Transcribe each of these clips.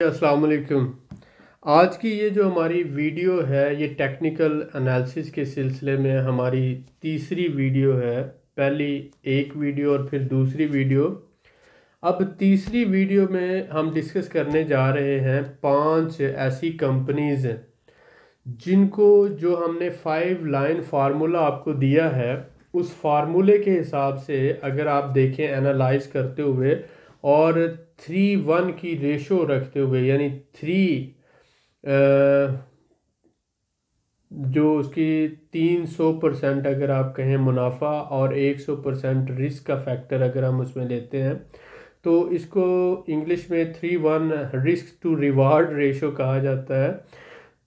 अस्सलाम वालेकुम। आज की ये जो हमारी वीडियो है ये टेक्निकल एनालिसिस के सिलसिले में हमारी तीसरी वीडियो है। पहली एक वीडियो और फिर दूसरी वीडियो। अब तीसरी वीडियो में हम डिस्कस करने जा रहे हैं 5 ऐसी कंपनीज जिनको जो हमने 5 लाइन फार्मूला आपको दिया है उस फार्मूले के हिसाब से अगर आप देखें एनालाइज करते हुए और 3:1 की रेशो रखते हुए यानी 3 जो उसकी 300% अगर आप कहें मुनाफा और 100% रिस्क का फैक्टर अगर हम उसमें लेते हैं तो इसको इंग्लिश में 3:1 रिस्क टू रिवार्ड रेशो कहा जाता है।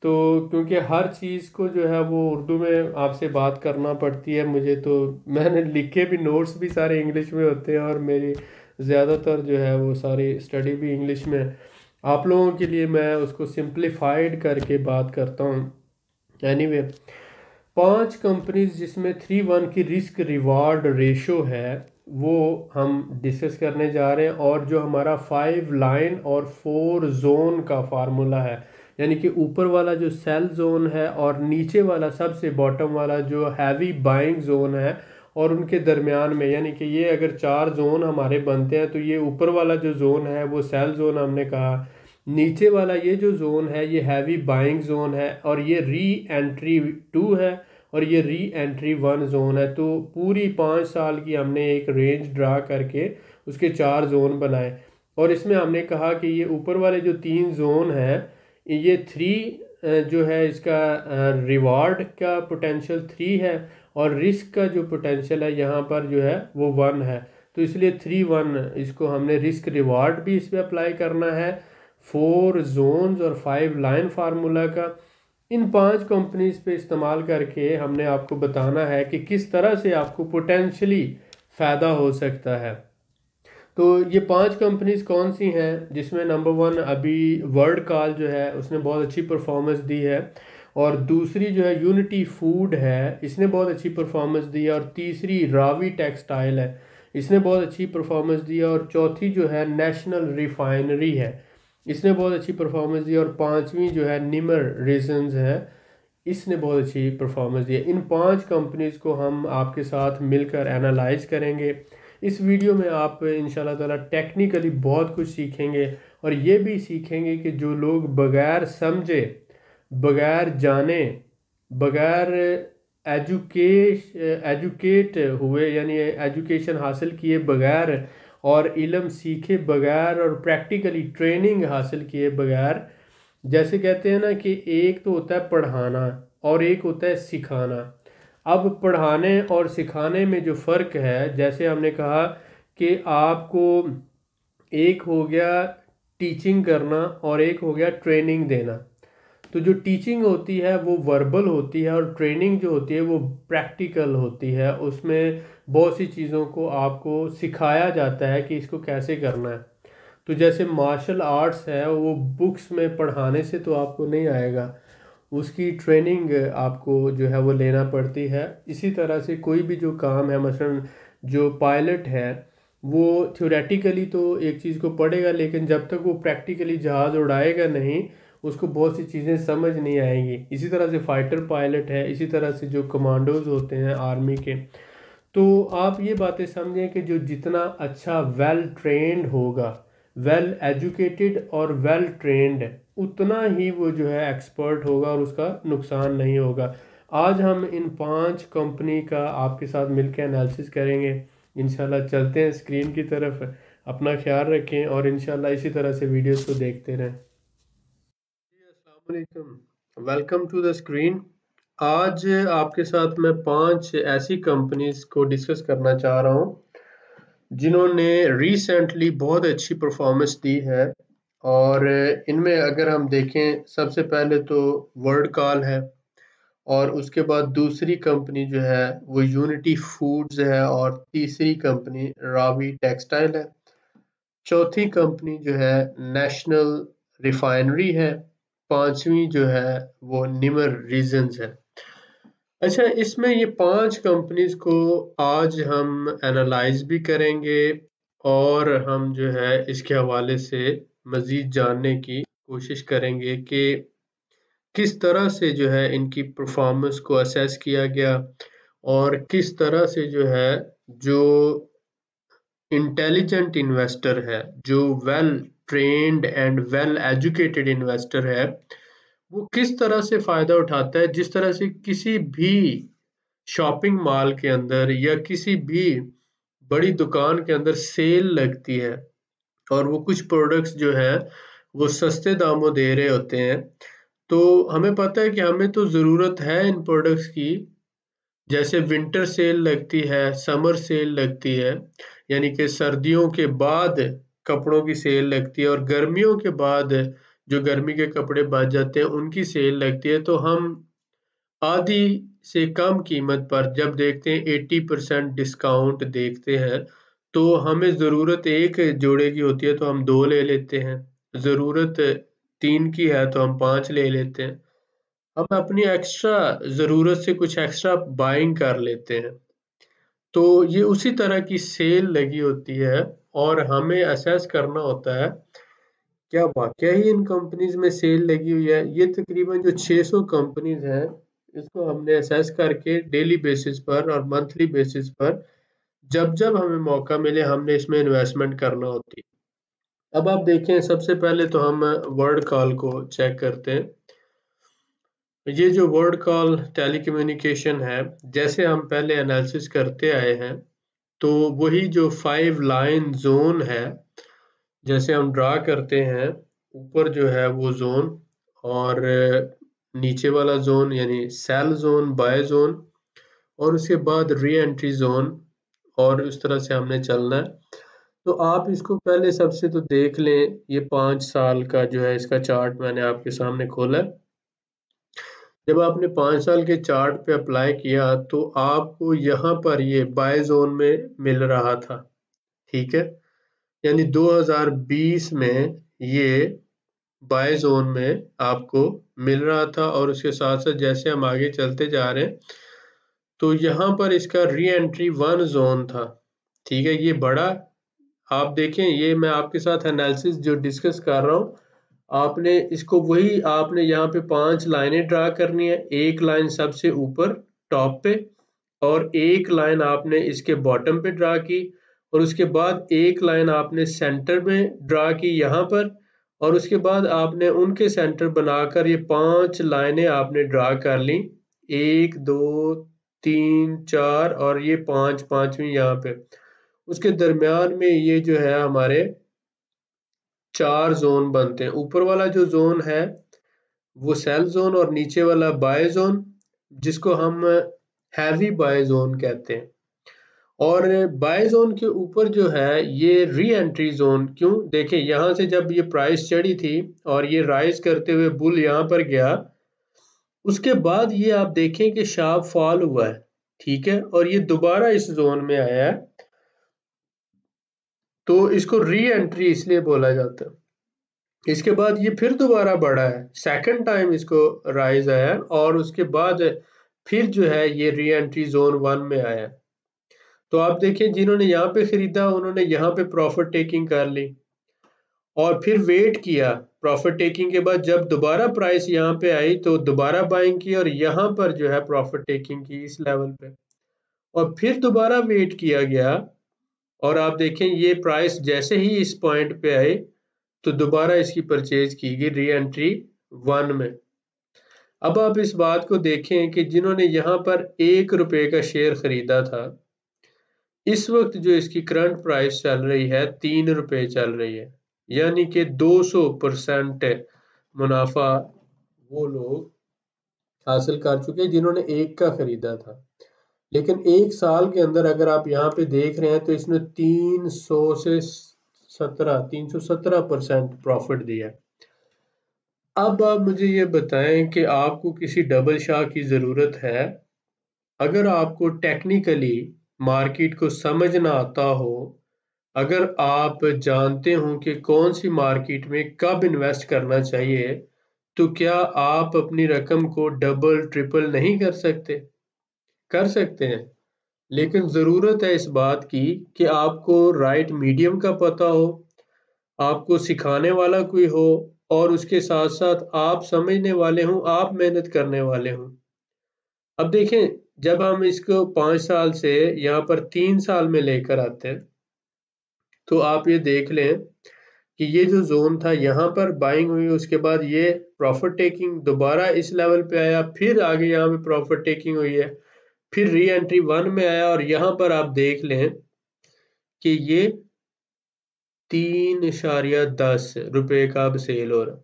तो क्योंकि हर चीज़ को जो है वो उर्दू में आपसे बात करना पड़ती है मुझे, तो मैंने लिखे भी नोट्स भी सारे इंग्लिश में होते हैं और मेरी ज़्यादातर जो है वो सारी स्टडी भी इंग्लिश में। आप लोगों के लिए मैं उसको सिंप्लीफाइड करके बात करता हूँ। एनीवे 5 कंपनीज जिसमें 3:1 की रिस्क रिवार्ड रेशो है वो हम डिस्कस करने जा रहे हैं। और जो हमारा 5 लाइन और 4 जोन का फार्मूला है यानी कि ऊपर वाला जो सेल जोन है और नीचे वाला सबसे बॉटम वाला जो हैवी बाइंग जोन है और उनके दरमियान में, यानी कि ये अगर 4 जोन हमारे बनते हैं तो ये ऊपर वाला जो जोन है वो सेल जोन हमने कहा, नीचे वाला ये जो जोन है ये हैवी बाइंग जोन है और ये री एंट्री 2 है और ये री एंट्री 1 जोन है। तो पूरी 5 साल की हमने एक रेंज ड्रा करके उसके 4 जोन बनाए और इसमें हमने कहा कि ये ऊपर वाले जो 3 जोन है ये 3 जो है इसका रिवार्ड का पोटेंशियल 3 है और रिस्क का जो पोटेंशियल है यहाँ पर जो है वो 1 है। तो इसलिए 3:1 इसको हमने रिस्क रिवार्ड भी इस पर अप्लाई करना है 4 जोन्स और 5 लाइन फार्मूला का। इन 5 कंपनीज पे इस्तेमाल करके हमने आपको बताना है कि किस तरह से आपको पोटेंशली फ़ायदा हो सकता है। तो ये 5 कंपनीज कौन सी हैं जिसमें नंबर 1 अभी वर्ल्ड कॉल जो है उसने बहुत अच्छी परफॉर्मेंस दी है और दूसरी जो है यूनिटी फूड है इसने बहुत अच्छी परफॉर्मेंस दी है और तीसरी रावी टेक्सटाइल है इसने बहुत अच्छी परफॉर्मेंस दी है और चौथी जो है नेशनल रिफाइनरी है इसने बहुत अच्छी परफॉर्मेंस दी और 5वीं जो है निमर रेजन्स है इसने बहुत अच्छी परफॉर्मेंस दी है। इन 5 कंपनीज को हम आपके साथ मिलकर एनालाइज करेंगे। इस वीडियो में आप इंशाल्लाह ताला टेक्निकली बहुत कुछ सीखेंगे और ये भी सीखेंगे कि जो लोग बगैर समझे, बगैर जाने, बगैर एजुकेट हुए यानी एजुकेशन हासिल किए बगैर और इल्म सीखे बगैर और प्रैक्टिकली ट्रेनिंग हासिल किए बगैर, जैसे कहते हैं ना कि एक तो होता है पढ़ाना और एक होता है सिखाना। अब पढ़ाने और सिखाने में जो फ़र्क है, जैसे हमने कहा कि आपको एक हो गया टीचिंग करना और एक हो गया ट्रेनिंग देना। तो जो टीचिंग होती है वो वर्बल होती है और ट्रेनिंग जो होती है वो प्रैक्टिकल होती है। उसमें बहुत सी चीज़ों को आपको सिखाया जाता है कि इसको कैसे करना है। तो जैसे मार्शल आर्ट्स है वो बुक्स में पढ़ाने से तो आपको नहीं आएगा, उसकी ट्रेनिंग आपको जो है वो लेना पड़ती है। इसी तरह से कोई भी जो काम है, मसलन जो पायलट है वो थ्योरेटिकली तो एक चीज़ को पढ़ेगा लेकिन जब तक वो प्रैक्टिकली जहाज़ उड़ाएगा नहीं उसको बहुत सी चीज़ें समझ नहीं आएंगी। इसी तरह से फाइटर पायलट है, इसी तरह से जो कमांडोज होते हैं आर्मी के। तो आप ये बातें समझें कि जो जितना अच्छा वेल ट्रेंड होगा, वेल एजुकेटेड और वेल ट्रेंड, उतना ही वो जो है एक्सपर्ट होगा और उसका नुकसान नहीं होगा। आज हम इन 5 कंपनी का आपके साथ मिलकर एनालिसिस करेंगे। इंशाल्लाह चलते हैं स्क्रीन की तरफ। अपना ख्याल रखें और इंशाल्लाह इसी तरह से वीडियोस को देखते रहें। Welcome to the screen. आज आपके साथ मैं 5 ऐसी कंपनीज को डिस्कस करना चाह रहा हूँ जिन्होंने रिसेंटली बहुत अच्छी परफॉर्मेंस दी है। और इनमें अगर हम देखें सबसे पहले तो वर्ल्ड कॉल है और उसके बाद दूसरी कंपनी जो है वो यूनिटी फूड्स है और तीसरी कंपनी रावी टेक्सटाइल है, चौथी कंपनी जो है नेशनल रिफाइनरी है, 5वीं जो है वो निमर रीजन्स है। अच्छा, इसमें ये 5 कंपनीज को आज हम एनालाइज भी करेंगे और हम जो है इसके हवाले से मज़ीद जानने की कोशिश करेंगे कि किस तरह से जो है इनकी परफॉर्मेंस को असेस किया गया और किस तरह से जो है जो इंटेलिजेंट इन्वेस्टर है, जो well trained and well educated investor है, वो किस तरह से फ़ायदा उठाता है। जिस तरह से किसी भी शॉपिंग मॉल के अंदर या किसी भी बड़ी दुकान के अंदर सेल लगती है और वो कुछ प्रोडक्ट्स जो है वो सस्ते दामों दे रहे होते हैं, तो हमें पता है कि हमें तो ज़रूरत है इन प्रोडक्ट्स की। जैसे विंटर सेल लगती है, समर सेल लगती है, यानी कि सर्दियों के बाद कपड़ों की सेल लगती है और गर्मियों के बाद जो गर्मी के कपड़े बच जाते हैं उनकी सेल लगती है। तो हम आधी से कम कीमत पर जब देखते हैं 80% डिस्काउंट देखते हैं, तो हमें ज़रूरत एक जोड़े की होती है तो हम 2 ले लेते हैं, ज़रूरत 3 की है तो हम 5 ले लेते हैं। हम अपनी एक्स्ट्रा ज़रूरत से कुछ एक्स्ट्रा बाइंग कर लेते हैं। तो ये उसी तरह की सेल लगी होती है और हमें असेस करना होता है, क्या वाक़या ही इन कंपनीज़ में सेल लगी हुई है? ये तकरीबन जो 600 कंपनीज़ हैं, इसको हमने असेस करके डेली बेसिस पर और मंथली बेसिस पर जब-जब हमें मौका मिले हमने इसमें इन्वेस्टमेंट करना होती है। अब आप देखें, सबसे पहले तो हम वर्ड कॉल को चेक करते हैं। ये जो वर्ड कॉल टेलीकम्युनिकेशन है, जैसे हम पहले एनालिसिस करते आए हैं, तो वही जो 5 लाइन ज़ोन है, जैसे हम ड्रा करते हैं, ऊपर जो है वो ज़ोन और नीचे वाला ज़ोन यानी सेल ज़ोन, बाय ज़ोन और उसके बाद री एंट्री ज़ोन और उस तरह से हमने चलना है। तो आप इसको पहले सबसे तो देख लें, ये 5 साल का जो है इसका चार्ट मैंने आपके सामने खोला है। जब आपने 5 साल के चार्ट पे अप्लाई किया तो आपको यहाँ पर ये बाय ज़ोन में मिल रहा था, ठीक है? यानी 2020 में ये बाय ज़ोन में आपको मिल रहा था और उसके साथ-साथ जैसे हम आगे चलते जा रहे हैं, तो यहाँ पर इसका री एंट्री 1 ज़ोन था, ठीक है? ये बड़ा, आप देखें, ये मैं आपके साथ एनालिसिस जो डिस्कस कर रहा हूँ, आपने इसको वही आपने यहाँ पे 5 लाइनें ड्रा करनी है। एक लाइन सबसे ऊपर टॉप पे और एक लाइन आपने इसके बॉटम पे ड्रा की और उसके बाद एक लाइन आपने सेंटर में ड्रा की यहाँ पर और उसके बाद आपने उनके सेंटर बनाकर ये 5 लाइनें आपने ड्रा कर ली। 1, 2, 3, 4 और ये 5, 5वीं यहाँ पे। उसके दरमियान में ये जो है हमारे 4 ज़ोन बनते हैं। ऊपर वाला जो ज़ोन है वो सेल ज़ोन और नीचे वाला बाय ज़ोन, जिसको हम हैवी बाय ज़ोन कहते हैं। और बाय ज़ोन के ऊपर जो है ये री एंट्री ज़ोन। क्यों? देखें, यहाँ से जब ये प्राइस चढ़ी थी और ये राइज़ करते हुए बुल यहाँ पर गया, उसके बाद ये आप देखें कि शार्प फॉल हुआ है, ठीक है? और ये दोबारा इस ज़ोन में आया है, तो इसको री एंट्री इसलिए बोला जाता है। इसके बाद ये फिर दोबारा बढ़ा है, सेकंड टाइम इसको राइज आया है और उसके बाद फिर जो है ये री एंट्री ज़ोन 1 में आया है। तो आप देखिए, जिन्होंने यहाँ पे खरीदा उन्होंने यहाँ पे प्रॉफिट टेकिंग कर ली और फिर वेट किया। प्रॉफिट टेकिंग के बाद जब दोबारा प्राइस यहाँ पे आई तो दोबारा बाइंग की और यहाँ पर जो है प्रॉफिट टेकिंग की इस लेवल पे और फिर दोबारा वेट किया गया और आप देखें ये प्राइस जैसे ही इस पॉइंट पे आए तो दोबारा इसकी परचेज की गई री एंट्री 1 में। अब आप इस बात को देखें कि जिन्होंने यहाँ पर 1 रुपए का शेयर खरीदा था, इस वक्त जो इसकी करंट प्राइस चल रही है 3 रुपए चल रही है, यानी कि 200% मुनाफा वो लोग हासिल कर चुके हैं जिन्होंने 1 का खरीदा था। लेकिन 1 साल के अंदर अगर आप यहाँ पे देख रहे हैं तो इसने 317% प्रॉफिट दिया है। अब आप मुझे ये बताएं कि आपको किसी डबल शाह की ज़रूरत है? अगर आपको टेक्निकली मार्केट को समझना आता हो, अगर आप जानते हो कि कौन सी मार्केट में कब इन्वेस्ट करना चाहिए, तो क्या आप अपनी रकम को डबल ट्रिपल नहीं कर सकते? कर सकते हैं, लेकिन ज़रूरत है इस बात की कि आपको राइट मीडियम का पता हो, आपको सिखाने वाला कोई हो और उसके साथ साथ आप समझने वाले हों, आप मेहनत करने वाले हों। अब देखें, जब हम इसको 5 साल से यहाँ पर 3 साल में लेकर आते हैं, तो आप ये देख लें कि ये जो जोन था यहाँ पर बाइंग हुई, उसके बाद ये प्रॉफिट टेकिंग दोबारा इस लेवल पे आया, फिर आगे यहाँ पे प्रॉफिट टेकिंग हुई है, फिर री एंट्री 1 में आया, और यहाँ पर आप देख लें कि ये 3.10 रुपए का अब सेल हो रहा है।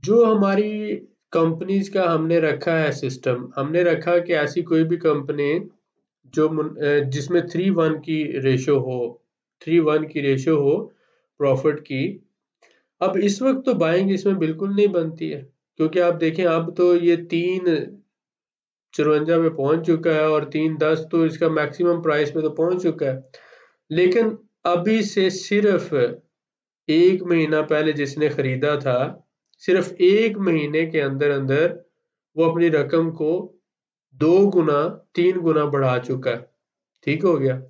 जो हमारी कंपनीज का हमने रखा है सिस्टम, हमने रखा कि ऐसी कोई भी कंपनी जो जिसमें 3:1 की रेशो हो, 3:1 की रेशो हो प्रॉफिट की। अब इस वक्त तो बाइंग इसमें बिल्कुल नहीं बनती है, क्योंकि आप देखें अब तो ये 3.54 पे पहुंच चुका है, और 3.10 तो इसका मैक्सिमम प्राइस पे तो पहुंच चुका है। लेकिन अभी से सिर्फ 1 महीना पहले जिसने खरीदा था, सिर्फ 1 महीने के अंदर अंदर वो अपनी रकम को 2 गुना 3 गुना बढ़ा चुका है। ठीक हो गया।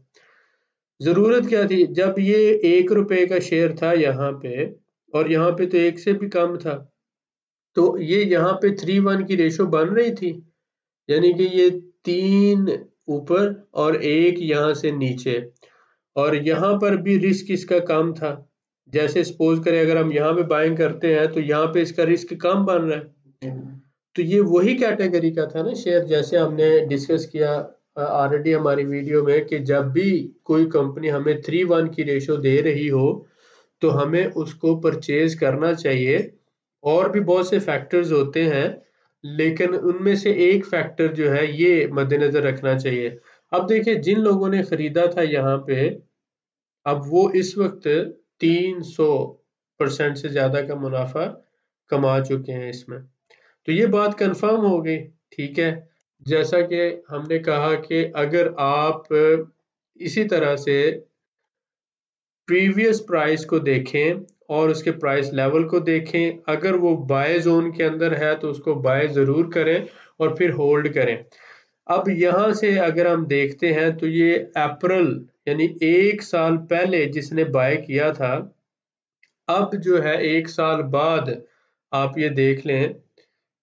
जरूरत क्या थी, जब ये 1 रुपए का शेयर था यहाँ पे, और यहाँ पे तो 1 से भी कम था, तो ये यहाँ पे 3:1 की रेशो बन रही थी, यानी कि ये 3 ऊपर और 1 यहाँ से नीचे, और यहाँ पर भी रिस्क इसका कम था। जैसे सपोज करें अगर हम यहाँ पे बाइंग करते हैं तो यहाँ पे इसका रिस्क कम बन रहा है। तो ये वही कैटेगरी का था ना शेयर, जैसे हमने डिस्कस किया ऑलरेडी हमारी वीडियो में, कि जब भी कोई कंपनी हमें 3:1 की रेशो दे रही हो तो हमें उसको परचेज करना चाहिए। और भी बहुत से फैक्टर्स होते हैं, लेकिन उनमें से एक फैक्टर जो है ये मद्देनजर रखना चाहिए। अब देखिए, जिन लोगों ने खरीदा था यहाँ पे, अब वो इस वक्त 300% से ज्यादा का मुनाफा कमा चुके हैं इसमें। तो ये बात कंफर्म हो गई। ठीक है, जैसा कि हमने कहा कि अगर आप इसी तरह से प्रीवियस प्राइस को देखें और उसके प्राइस लेवल को देखें, अगर वो बाय जोन के अंदर है तो उसको बाय जरूर करें और फिर होल्ड करें। अब यहाँ से अगर हम देखते हैं तो ये अप्रैल यानी 1 साल पहले जिसने बाय किया था, अब जो है 1 साल बाद आप ये देख लें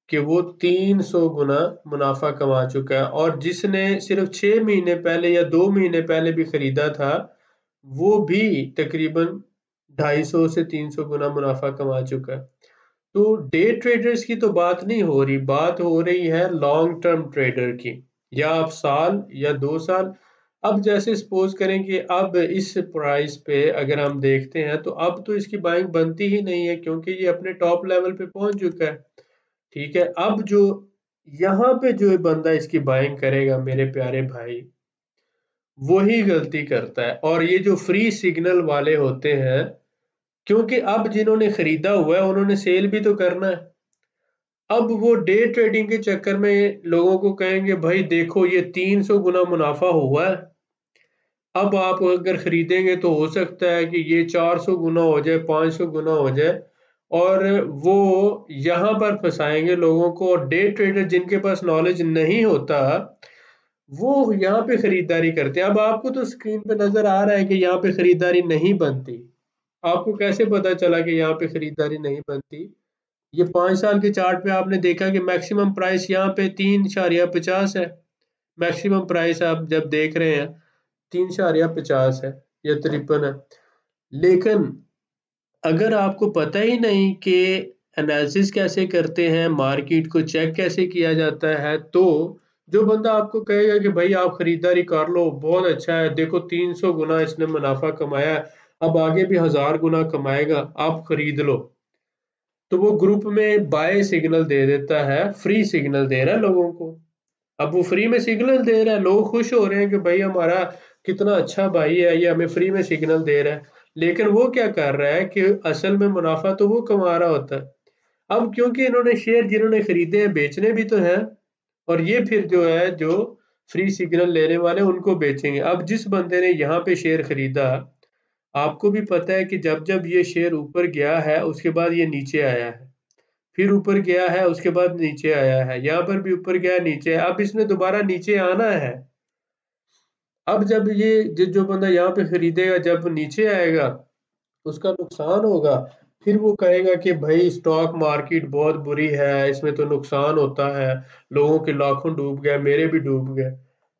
कि वो 300 गुना मुनाफा कमा चुका है, और जिसने सिर्फ 6 महीने पहले या 2 महीने पहले भी खरीदा था, वो भी तकरीबन 250 से 300 गुना मुनाफा कमा चुका है। तो डे ट्रेडर्स की तो बात नहीं हो रही, बात हो रही है लॉन्ग टर्म ट्रेडर की, या आप साल या 2 साल। अब जैसे सपोज करें कि अब इस प्राइस पे अगर हम देखते हैं तो अब तो इसकी बाइंग बनती ही नहीं है, क्योंकि ये अपने टॉप लेवल पे पहुंच चुका है। ठीक है, अब जो यहाँ पे जो बंदा इसकी बाइंग करेगा मेरे प्यारे भाई, वही गलती करता है। और ये जो फ्री सिग्नल वाले होते हैं, क्योंकि अब जिन्होंने खरीदा हुआ है उन्होंने सेल भी तो करना है। अब वो डे ट्रेडिंग के चक्कर में लोगों को कहेंगे भाई देखो ये 300 गुना मुनाफा हुआ है, अब आप अगर खरीदेंगे तो हो सकता है कि ये 400 गुना हो जाए, 500 गुना हो जाए, और वो यहाँ पर फंसाएंगे लोगों को। और डे ट्रेडर जिनके पास नॉलेज नहीं होता, वो यहाँ पे खरीदारी करते हैं। अब आपको तो स्क्रीन पे नजर आ रहा है कि यहाँ पे खरीदारी नहीं बनती, आपको कैसे पता चला कि यहाँ पे खरीदारी नहीं बनती? ये 5 साल के चार्ट पे आपने देखा कि मैक्सिमम प्राइस यहाँ पे 3.50 है। मैक्सिमम प्राइस आप जब देख रहे हैं 3.50 है या 53 है। लेकिन अगर आपको पता ही नहीं कि एनालिसिस कैसे करते हैं, मार्केट को चेक कैसे किया जाता है, तो जो बंदा आपको कहेगा कि भाई आप खरीदारी कर लो बहुत अच्छा है, देखो 300 गुना इसने मुनाफा कमाया है, अब आगे भी 1000 गुना कमाएगा, आप खरीद लो, तो वो ग्रुप में बाय सिग्नल दे देता है, फ्री सिग्नल दे रहा है लोगों को। अब वो फ्री में सिग्नल दे रहा है, लोग खुश हो रहे हैं कि भाई हमारा कितना अच्छा भाई है, ये हमें फ्री में सिग्नल दे रहा है। लेकिन वो क्या कर रहा है कि असल में मुनाफा तो वो कमा रहा होता है। अब क्योंकि इन्होंने शेयर जिन्होंने खरीदे हैं बेचने भी तो हैं, और ये फिर जो है जो फ्री सिग्नल लेने वाले उनको बेचेंगे। अब जिस बंदे ने यहाँ पे शेयर खरीदा, आपको भी पता है कि जब जब ये शेयर ऊपर गया है उसके बाद ये नीचे आया है, फिर ऊपर गया है उसके बाद नीचे आया है, यहाँ पर भी ऊपर गया नीचे, अब इसने दोबारा नीचे आना है। अब जब ये जो बंदा यहाँ पे खरीदेगा जब नीचे आएगा उसका नुकसान होगा, फिर वो कहेगा कि भाई स्टॉक मार्केट बहुत बुरी है, इसमें तो नुकसान होता है, लोगों के लाखों डूब गए, मेरे भी डूब गए।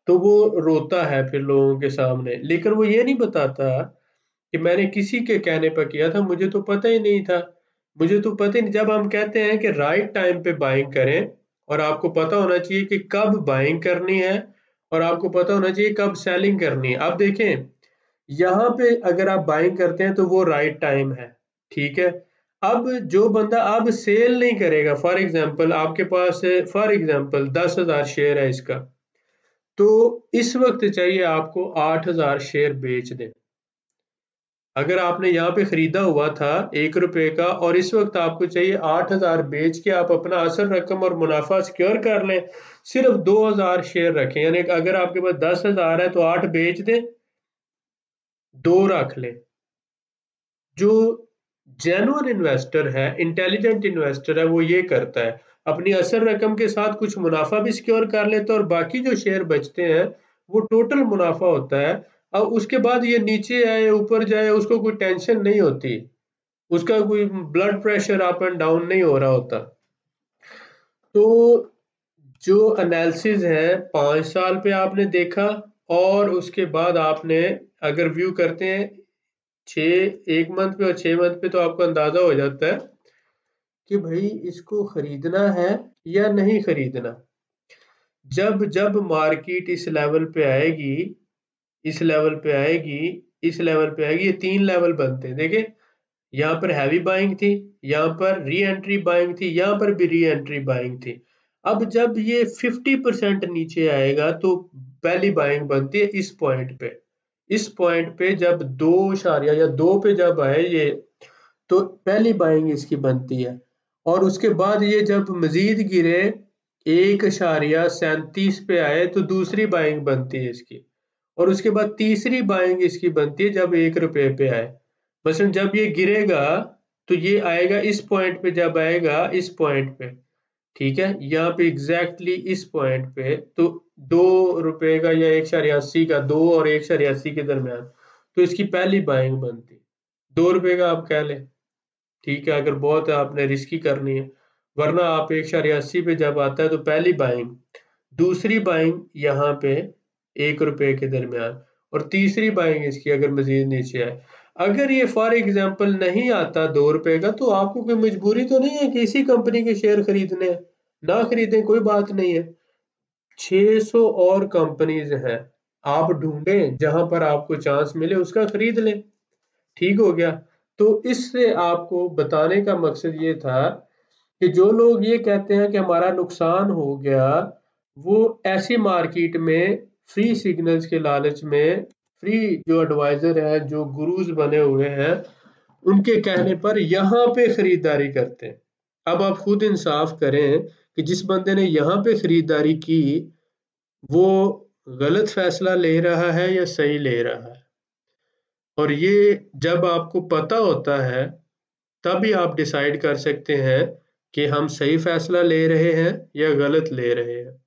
तो वो रोता है फिर लोगों के सामने, लेकिन वो ये नहीं बताता कि मैंने किसी के कहने पर किया था, मुझे तो पता ही नहीं था। मुझे तो पता ही नहीं। जब हम कहते हैं कि राइट टाइम पे बाइंग करें, और आपको पता होना चाहिए कि कब बाइंग करनी है, और आपको पता होना चाहिए कब सेलिंग करनी है। अब देखें, यहाँ पे अगर आप बाइंग करते हैं तो वो राइट टाइम है, ठीक है। अब जो बंदा अब सेल नहीं करेगा, फॉर एग्जांपल आपके पास, फॉर एग्जांपल 10,000 शेयर है इसका, तो इस वक्त चाहिए आपको 8,000 शेयर बेच दें। अगर आपने यहाँ पे खरीदा हुआ था 1 रुपए का, और इस वक्त आपको चाहिए 8,000 बेच के आप अपना असल रकम और मुनाफा सिक्योर कर लें, सिर्फ 2,000 शेयर रखें। यानी कि अगर आपके पास 10,000 है तो 8 बेच दें, 2 रख लें। जो जेन्युइन इन्वेस्टर है, इंटेलिजेंट इन्वेस्टर है, वो ये करता है, अपनी असल रकम के साथ कुछ मुनाफा भी सिक्योर कर लेता है, और बाकी जो शेयर बचते हैं वो टोटल मुनाफा होता है। अब उसके बाद ये नीचे आए ऊपर जाए उसको कोई टेंशन नहीं होती, उसका कोई blood pressure up and down नहीं हो रहा होता। तो जो एनालिसिस है 5 साल पे आपने देखा, और उसके बाद आपने अगर व्यू करते हैं 1 मंथ पे और 6 मंथ पे, तो आपको अंदाजा हो जाता है कि भाई इसको खरीदना है या नहीं खरीदना। जब जब मार्केट इस लेवल पे आएगी, इस लेवल पे आएगी, इस लेवल पे आएगी, ये 3 लेवल बनते हैं, देखिए। यहाँ पर हैवी बाइंग थी, यहाँ पर री एंट्री बाइंग थी, यहाँ पर भी री एंट्री बाइंग थी। अब जब ये 50% नीचे आएगा तो पहली बाइंग बनती है इस पॉइंट पे। इस पॉइंट पे जब 2 इशारिया या 2 पे जब आए ये, तो पहली बाइंग इसकी बनती है। और उसके बाद ये जब मजीद गिरे 1,37 पे आए तो दूसरी बाइंग बनती है इसकी। और उसके बाद तीसरी बाइंग इसकी बनती है जब 1 रुपए पे आए। मसलन जब ये गिरेगा तो ये आएगा इस पॉइंट पे, जब आएगा इस पॉइंट पे, ठीक है, यहाँ पे एग्जैक्टली इस पॉइंट पे, तो 2 रुपए का या 1,80 का, 2 और 1,80 के दरमियान, तो इसकी पहली बाइंग बनती। 2 रुपए का आप कह लें, ठीक है, अगर बहुत आपने रिस्की करनी है। वरना आप 1,80 पे जब आता है तो पहली बाइंग, दूसरी बाइंग यहाँ पे 1 रुपए के दरमियान, और तीसरी बाइंग इसकी अगर मजीद नीचे आए। अगर ये फॉर एग्जाम्पल नहीं आता 2 रुपए का, तो आपको कोई मजबूरी तो नहीं है कि इसी कंपनी के शेयर खरीदने हैं, ना खरीदें, कोई बात नहीं है। 600 और कंपनीज हैं, आप ढूंढें जहां पर आपको चांस मिले उसका खरीद लें, ठीक हो गया। तो इससे आपको बताने का मकसद ये था कि जो लोग ये कहते हैं कि हमारा नुकसान हो गया, वो ऐसी मार्केट में फ्री सिग्नल्स के लालच में, फ्री जो एडवाइजर है, जो गुरुज बने हुए हैं, उनके कहने पर यहाँ पे खरीदारी करते हैं। अब आप खुद इंसाफ करें कि जिस बंदे ने यहाँ पे खरीदारी की वो गलत फैसला ले रहा है या सही ले रहा है। और ये जब आपको पता होता है तभी आप डिसाइड कर सकते हैं कि हम सही फैसला ले रहे हैं या गलत ले रहे हैं।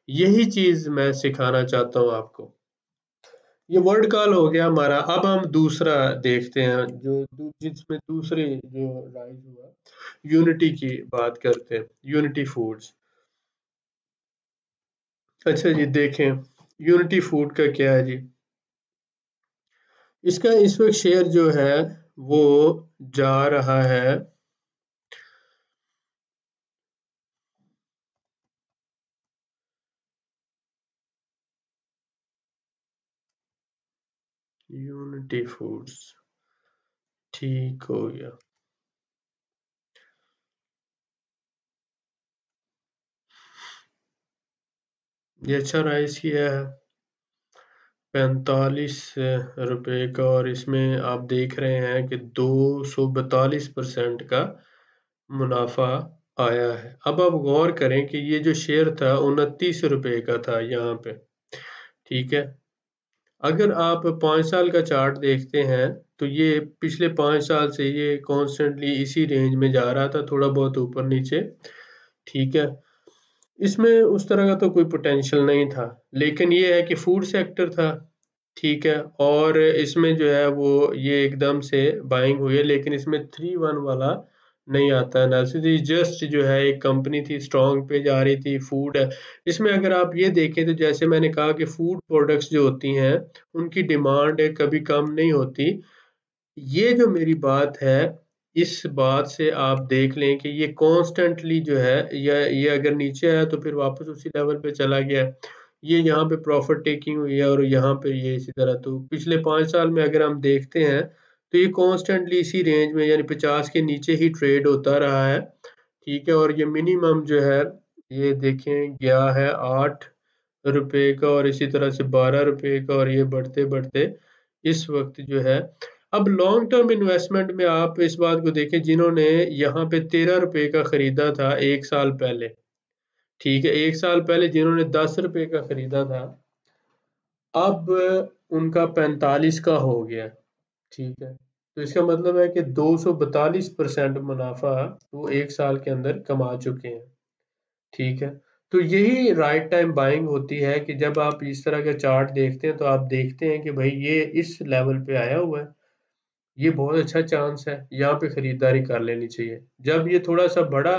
यही चीज मैं सिखाना चाहता हूँ आपको। ये वर्ड कॉल हो गया हमारा। अब हम दूसरा देखते हैं, जिसमें दूसरे जो राइज हुआ, यूनिटी की बात करते हैं, यूनिटी फूड्स। अच्छा जी, देखें यूनिटी फूड का क्या है जी। इसका इस वक्त शेयर जो है वो जा रहा है यूनिटी फूड्स, ठीक हो गया। ये अच्छा राइज किया है 45 रुपए का, और इसमें आप देख रहे हैं कि 242% का मुनाफा आया है। अब आप गौर करें कि ये जो शेयर था 29 रुपए का था यहाँ पे, ठीक है। अगर आप 5 साल का चार्ट देखते हैं तो ये पिछले 5 साल से ये कॉन्स्टेंटली इसी रेंज में जा रहा था, थोड़ा बहुत ऊपर नीचे, ठीक है। इसमें उस तरह का तो कोई पोटेंशियल नहीं था, लेकिन ये है कि फूड सेक्टर था, ठीक है, और इसमें जो है वो ये एकदम से बाइंग हुई है, लेकिन इसमें 3-1 वाला नहीं आता एनालिसिस। ये जस्ट जो है एक कंपनी थी, स्ट्रॉन्ग पे जा रही थी, फूड है। इसमें अगर आप ये देखें तो जैसे मैंने कहा कि फूड प्रोडक्ट्स जो होती हैं उनकी डिमांड कभी कम नहीं होती। ये जो मेरी बात है, इस बात से आप देख लें कि ये कॉन्स्टेंटली जो है, ये अगर नीचे आया तो फिर वापस उसी लेवल पे चला गया। ये यहाँ पे प्रॉफिट टेकिंग हुई है और यहाँ पे ये इसी तरह। तो पिछले 5 साल में अगर हम देखते हैं तो ये कॉन्स्टेंटली इसी रेंज में यानी 50 के नीचे ही ट्रेड होता रहा है। ठीक है, और ये मिनिमम जो है ये देखें गया है 8 रुपए का, और इसी तरह से 12 रुपए का, और ये बढ़ते बढ़ते इस वक्त जो है। अब लॉन्ग टर्म इन्वेस्टमेंट में आप इस बात को देखें, जिन्होंने यहाँ पे 13 रुपए का खरीदा था 1 साल पहले, ठीक है, 1 साल पहले जिन्होंने 10 रुपए का खरीदा था, अब उनका 45 का हो गया। ठीक है, तो इसका मतलब है कि 242% मुनाफा वो 1 साल के अंदर कमा चुके हैं। ठीक है, तो यही राइट टाइम बाइंग होती है कि जब आप इस तरह का चार्ट देखते हैं तो आप देखते हैं कि भाई ये इस लेवल पे आया हुआ है, ये बहुत अच्छा चांस है, यहाँ पे खरीदारी कर लेनी चाहिए। जब ये थोड़ा सा बढ़ा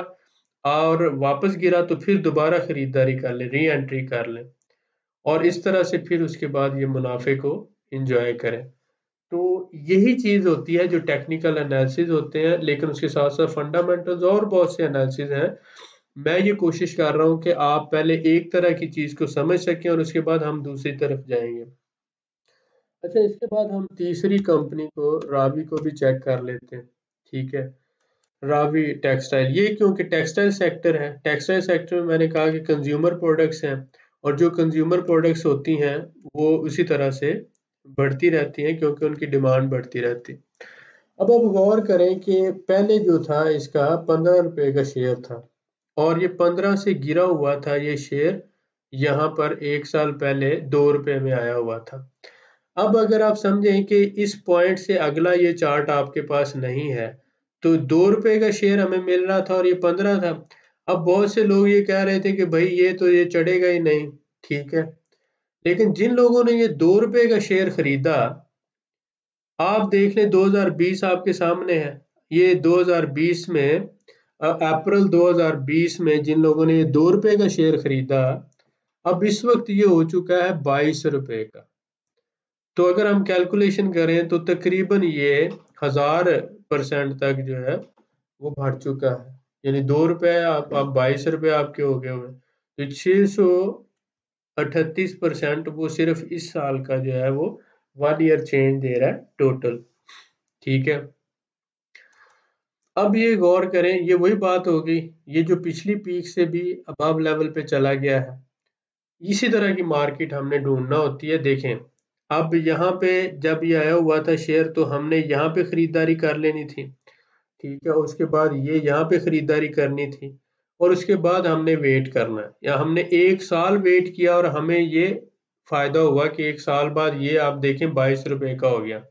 और वापस गिरा तो फिर दोबारा खरीदारी कर लें, री एंट्री कर लें, और इस तरह से फिर उसके बाद ये मुनाफे को इंजॉय करें। तो यही चीज होती है जो टेक्निकल एनालिसिस होते हैं, लेकिन उसके साथ साथ फंडामेंटल्स और बहुत से एनालिसिस हैं। मैं ये कोशिश कर रहा हूँ कि आप पहले एक तरह की चीज को समझ सकें और उसके बाद हम दूसरी तरफ जाएंगे। अच्छा, इसके बाद हम तीसरी कंपनी को, रावी को भी चेक कर लेते हैं। ठीक है, रावी टेक्सटाइल, ये क्योंकि टेक्सटाइल सेक्टर है, टेक्सटाइल सेक्टर में मैंने कहा कि कंज्यूमर प्रोडक्ट्स हैं, और जो कंज्यूमर प्रोडक्ट्स होती हैं वो उसी तरह से बढ़ती रहती हैं क्योंकि उनकी डिमांड बढ़ती रहती है। अब आप गौर करें कि पहले जो था इसका 15 रुपए का शेयर था, और ये 15 से गिरा हुआ था ये शेयर, यहाँ पर 1 साल पहले 2 रुपए में आया हुआ था। अब अगर आप समझें कि इस पॉइंट से अगला ये चार्ट आपके पास नहीं है, तो 2 रुपए का शेयर हमें मिल रहा था और ये 15 था। अब बहुत से लोग ये कह रहे थे कि भाई ये तो ये चढ़ेगा ही नहीं। ठीक है, लेकिन जिन लोगों ने ये 2 रुपए का शेयर खरीदा, आप देख लें 2020 आपके सामने है, ये 2020 में अप्रैल 2020 में जिन लोगों ने ये 2 रुपए का शेयर खरीदा, अब इस वक्त ये हो चुका है 22 रुपए का। तो अगर हम कैलकुलेशन करें तो तकरीबन ये 1000% तक जो है वो बढ़ चुका है, यानी 2 रुपए आप 22 रुपए आपके हो गए हुए। तो 638% वो सिर्फ इस साल का जो है वो 1 ईयर चेंज दे रहा है टोटल। ठीक है, अब ये गौर करें, ये वही बात होगी, ये जो पिछली पीक से भी अबव लेवल पे चला गया है, इसी तरह की मार्केट हमने ढूंढना होती है। देखें, अब यहाँ पे जब ये आया हुआ था शेयर तो हमने यहाँ पे खरीदारी कर लेनी थी। ठीक है, उसके बाद ये यहाँ पे खरीदारी करनी थी, और उसके बाद हमने वेट करना है, या हमने 1 साल वेट किया और हमें ये फायदा हुआ कि 1 साल बाद ये आप देखें 22 रुपए का हो गया।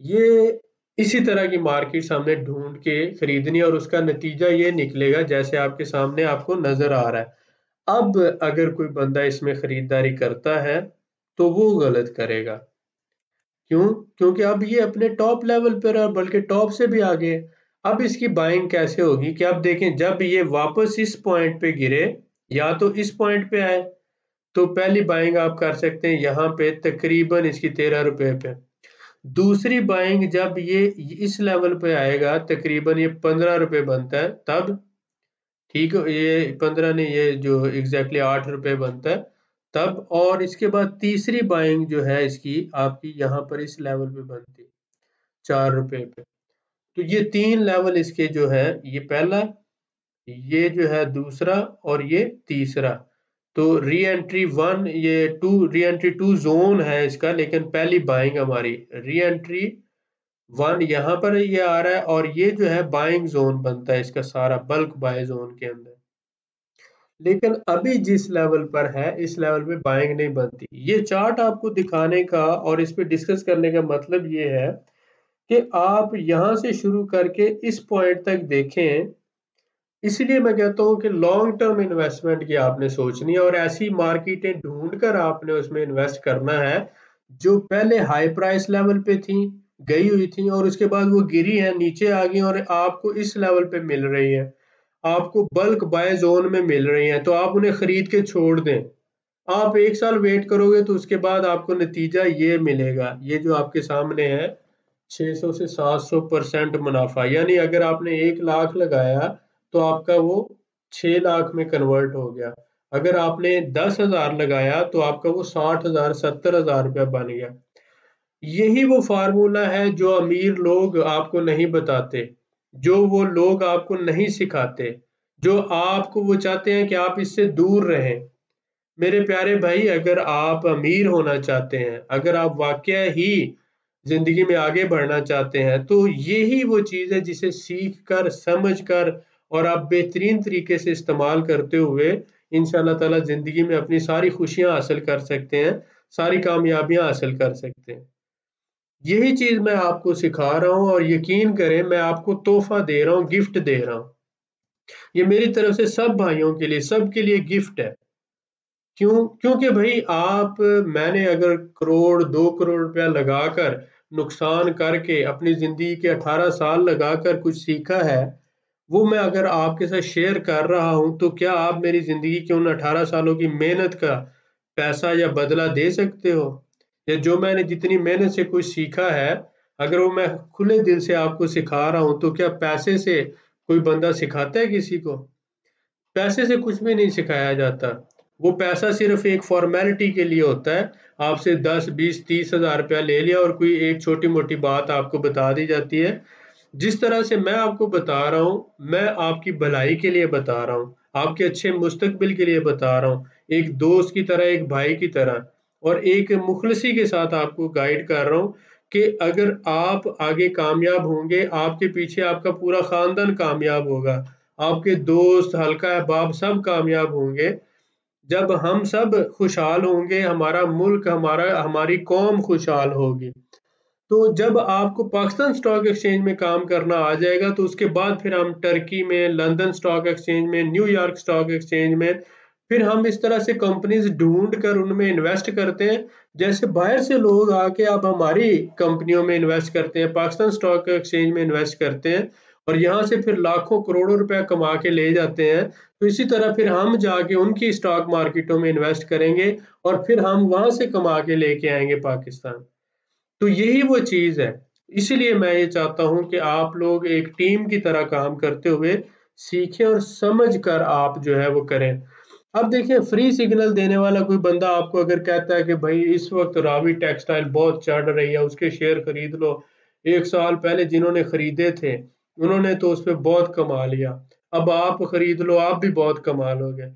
ये इसी तरह की मार्केट्स हमने ढूंढ के खरीदनी है, और उसका नतीजा ये निकलेगा जैसे आपके सामने आपको नजर आ रहा है। अब अगर कोई बंदा इसमें खरीदारी करता है तो वो गलत करेगा। क्यों? क्योंकि अब ये अपने टॉप लेवल पर है, बल्कि टॉप से भी आगे है। अब इसकी बाइंग कैसे होगी कि अब देखें, जब ये वापस इस पॉइंट पे गिरे या तो इस पॉइंट पे आए, तो पहली बाइंग आप कर सकते हैं यहाँ पे तकरीबन इसकी 13 रुपए पे। दूसरी बाइंग जब ये इस लेवल पे आएगा, तकरीबन ये 15 रुपए बनता है तब। ठीक है, ये 15 नहीं, ये जो एग्जैक्टली 8 रुपए बनता है तब। और इसके बाद तीसरी बाइंग जो है इसकी आपकी यहाँ पर इस लेवल पे बनती है 4 रुपए पे। तो ये 3 लेवल इसके जो है, ये पहला, ये जो है दूसरा, और ये तीसरा। तो री एंट्री 1, ये 2, री एंट्री 2 जोन है इसका, लेकिन पहली बाइंग हमारी री एंट्री 1 यहाँ पर ये आ रहा है, और ये जो है बाइंग जोन बनता है इसका सारा, बल्क बाय जोन के अंदर। लेकिन अभी जिस लेवल पर है इस लेवल पे बाइंग नहीं बनती। ये चार्ट आपको दिखाने का और इस पे डिस्कस करने का मतलब ये है कि आप यहाँ से शुरू करके इस पॉइंट तक देखें। इसलिए मैं कहता हूँ कि लॉन्ग टर्म इन्वेस्टमेंट की आपने सोचनी है, और ऐसी मार्केटें ढूंढ कर आपने उसमें इन्वेस्ट करना है जो पहले हाई प्राइस लेवल पे थी, गई हुई थी और उसके बाद वो गिरी है, नीचे आ गई और आपको इस लेवल पे मिल रही है, आपको बल्क बाय जोन में मिल रही है, तो आप उन्हें खरीद के छोड़ दें। आप 1 साल वेट करोगे तो उसके बाद आपको नतीजा ये मिलेगा, ये जो आपके सामने है, 600 से 700% मुनाफा। यानी अगर आपने 1 लाख लगाया तो आपका वो 6 लाख में कन्वर्ट हो गया। अगर आपने 10,000 लगाया तो आपका वो 60,000 70,000 रुपया बन गया। यही वो फार्मूला है जो अमीर लोग आपको नहीं बताते, जो वो लोग आपको नहीं सिखाते, जो आपको वो चाहते हैं कि आप इससे दूर रहें। मेरे प्यारे भाई, अगर आप अमीर होना चाहते हैं, अगर आप वाकया ही जिंदगी में आगे बढ़ना चाहते हैं, तो यही वो चीज़ है जिसे सीख कर, समझ कर और आप बेहतरीन तरीके से इस्तेमाल करते हुए इंशाल्लाह ताला जिंदगी में अपनी सारी खुशियां हासिल कर सकते हैं, सारी कामयाबियां हासिल कर सकते हैं। यही चीज़ मैं आपको सिखा रहा हूँ और यकीन करें मैं आपको तोहफा दे रहा हूँ, गिफ्ट दे रहा हूँ। ये मेरी तरफ से सब भाइयों के लिए, सबके लिए गिफ्ट है। क्यों? क्योंकि भाई मैंने अगर करोड़ 2 करोड़ रुपया लगाकर नुकसान करके अपनी जिंदगी के 18 साल लगाकर कुछ सीखा है, वो मैं अगर आपके साथ शेयर कर रहा हूं, तो क्या आप मेरी जिंदगी के उन 18 सालों की मेहनत का पैसा या बदला दे सकते हो? या जो मैंने जितनी मेहनत से कुछ सीखा है, अगर वो मैं खुले दिल से आपको सिखा रहा हूं, तो क्या पैसे से कोई बंदा सिखाता है किसी को? पैसे से कुछ भी नहीं सिखाया जाता। वो पैसा सिर्फ एक फॉर्मेलिटी के लिए होता है। आपसे 10, 20, 30,000 रुपया ले लिया और कोई एक छोटी-मोटी बात आपको बता दी जाती है। जिस तरह से मैं आपको बता रहा हूँ, मैं आपकी भलाई के लिए बता रहा हूँ, आपके अच्छे मुस्तकबिल के लिए बता रहा हूँ, एक दोस्त की तरह, एक भाई की तरह और एक मुखलिसी के साथ आपको गाइड कर रहा हूँ कि अगर आप आगे कामयाब होंगे, आपके पीछे आपका पूरा खानदान कामयाब होगा, आपके दोस्त, हल्का अहबाब सब कामयाब होंगे। जब हम सब खुशहाल होंगे, हमारा मुल्क, हमारी कौम खुशहाल होगी। तो जब आपको पाकिस्तान स्टॉक एक्सचेंज में काम करना आ जाएगा, तो उसके बाद फिर हम टर्की में, लंदन स्टॉक एक्सचेंज में, न्यूयॉर्क स्टॉक एक्सचेंज में, फिर हम इस तरह से कंपनीज ढूंढ कर उनमें इन्वेस्ट करते हैं। जैसे बाहर से लोग आके अब हमारी कंपनियों में इन्वेस्ट करते हैं, पाकिस्तान स्टॉक एक्सचेंज में इन्वेस्ट करते हैं और यहाँ से फिर लाखों करोड़ों रुपया कमा के ले जाते हैं। तो इसी तरह फिर हम जाके उनकी स्टॉक मार्केटों में इन्वेस्ट करेंगे और फिर हम वहां से कमा के लेके आएंगे पाकिस्तान। तो यही वो चीज़ है। इसीलिए मैं ये चाहता हूँ कि आप लोग एक टीम की तरह काम करते हुए सीखें और समझ कर आप जो है वो करें। अब देखिए, फ्री सिग्नल देने वाला कोई बंदा आपको अगर कहता है कि भाई इस वक्त रावी टेक्सटाइल बहुत चढ़ रही है, उसके शेयर खरीद लो। 1 साल पहले जिन्होंने खरीदे थे, उन्होंने तो उस पे बहुत कमा लिया। अब आप खरीद लो, आप भी बहुत कमा लोगे।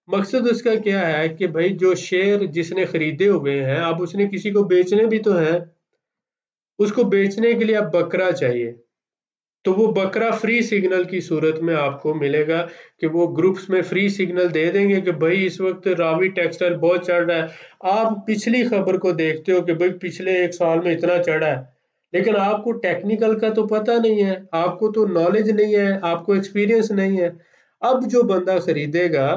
मकसद उसका क्या है कि भाई जो शेयर जिसने खरीदे हुए हैं, अब उसने किसी को बेचने भी तो हैं। उसको बेचने के लिए अब बकरा चाहिए, तो वो बकरा फ्री सिग्नल की सूरत में आपको मिलेगा कि वो ग्रुप्स में फ्री सिग्नल दे देंगे कि भाई इस वक्त रावी टेक्सटाइल बहुत चढ़ रहा है। आप पिछली खबर को देखते हो कि भाई पिछले 1 साल में इतना चढ़ा है, लेकिन आपको टेक्निकल का तो पता नहीं है, आपको तो नॉलेज नहीं है, आपको एक्सपीरियंस नहीं है। अब जो बंदा खरीदेगा,